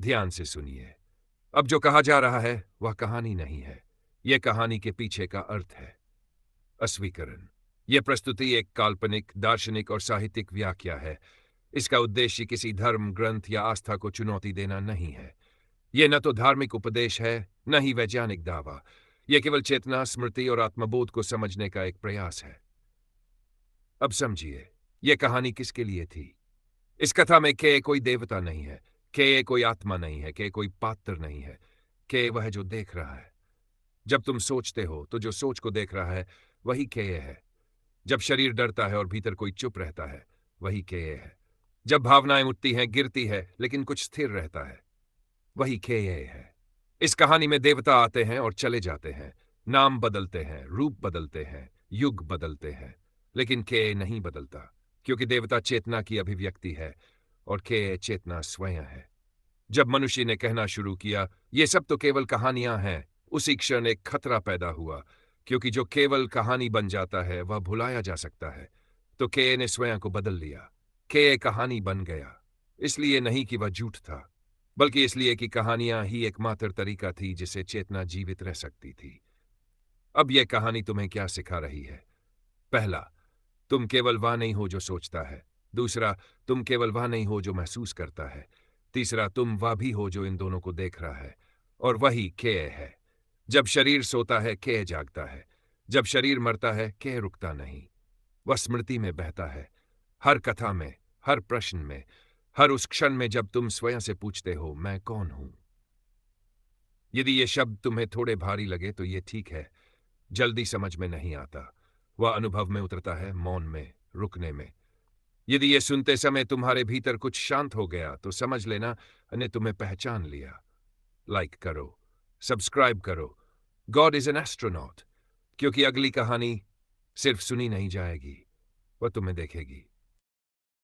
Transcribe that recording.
ध्यान से सुनिए। अब जो कहा जा रहा है वह कहानी नहीं है, यह कहानी के पीछे का अर्थ है। अस्वीकरण। यह प्रस्तुति एक काल्पनिक, दार्शनिक और साहित्यिक व्याख्या है। इसका उद्देश्य किसी धर्म, ग्रंथ या आस्था को चुनौती देना नहीं है। यह न तो धार्मिक उपदेश है, न ही वैज्ञानिक दावा। यह केवल चेतना, स्मृति और आत्मबोध को समझने का एक प्रयास है। अब समझिए, यह कहानी किसके लिए थी। इस कथा में के कोई देवता नहीं है, के कोई आत्मा नहीं है, के कोई पात्र नहीं है। के वह जो देख रहा है। जब तुम सोचते हो तो जो सोच को देख रहा है वही के है। जब शरीर डरता है और भीतर कोई चुप रहता है, वही के है। जब भावनाएं उठती हैं, गिरती है, लेकिन कुछ स्थिर रहता है, वही के है। इस कहानी में देवता आते हैं और चले जाते हैं, नाम बदलते हैं, रूप बदलते हैं, युग बदलते हैं, लेकिन के नहीं बदलता, क्योंकि देवता चेतना की अभिव्यक्ति है और के चेतना स्वयं है। जब मनुष्य ने कहना शुरू किया, ये सब तो केवल कहानियां हैं, उसी क्षण एक खतरा पैदा हुआ, क्योंकि जो केवल कहानी बन जाता है वह भुलाया जा सकता है। तो के ने स्वयं को बदल लिया। के कहानी बन गया, इसलिए नहीं कि वह झूठ था, बल्कि इसलिए कि कहानियां ही एकमात्र तरीका थी जिससे चेतना जीवित रह सकती थी। अब यह कहानी तुम्हें क्या सिखा रही है? पहला, तुम केवल वह नहीं हो जो सोचता है। दूसरा, तुम केवल वह नहीं हो जो महसूस करता है। तीसरा, तुम वह भी हो जो इन दोनों को देख रहा है, और वही के है। जब शरीर सोता है, के जागता है। जब शरीर मरता है, के रुकता नहीं। वह स्मृति में बहता है, हर कथा में, हर प्रश्न में, हर उस क्षण में जब तुम स्वयं से पूछते हो, मैं कौन हूं। यदि ये शब्द तुम्हें थोड़े भारी लगे तो ये ठीक है, जल्दी समझ में नहीं आता। वह अनुभव में उतरता है, मौन में, रुकने में। यदि ये सुनते समय तुम्हारे भीतर कुछ शांत हो गया तो समझ लेना ने तुम्हें पहचान लिया। लाइक करो, सब्सक्राइब करो। गॉड इज एन एस्ट्रोनॉट, क्योंकि अगली कहानी सिर्फ सुनी नहीं जाएगी, वह तुम्हें देखेगी।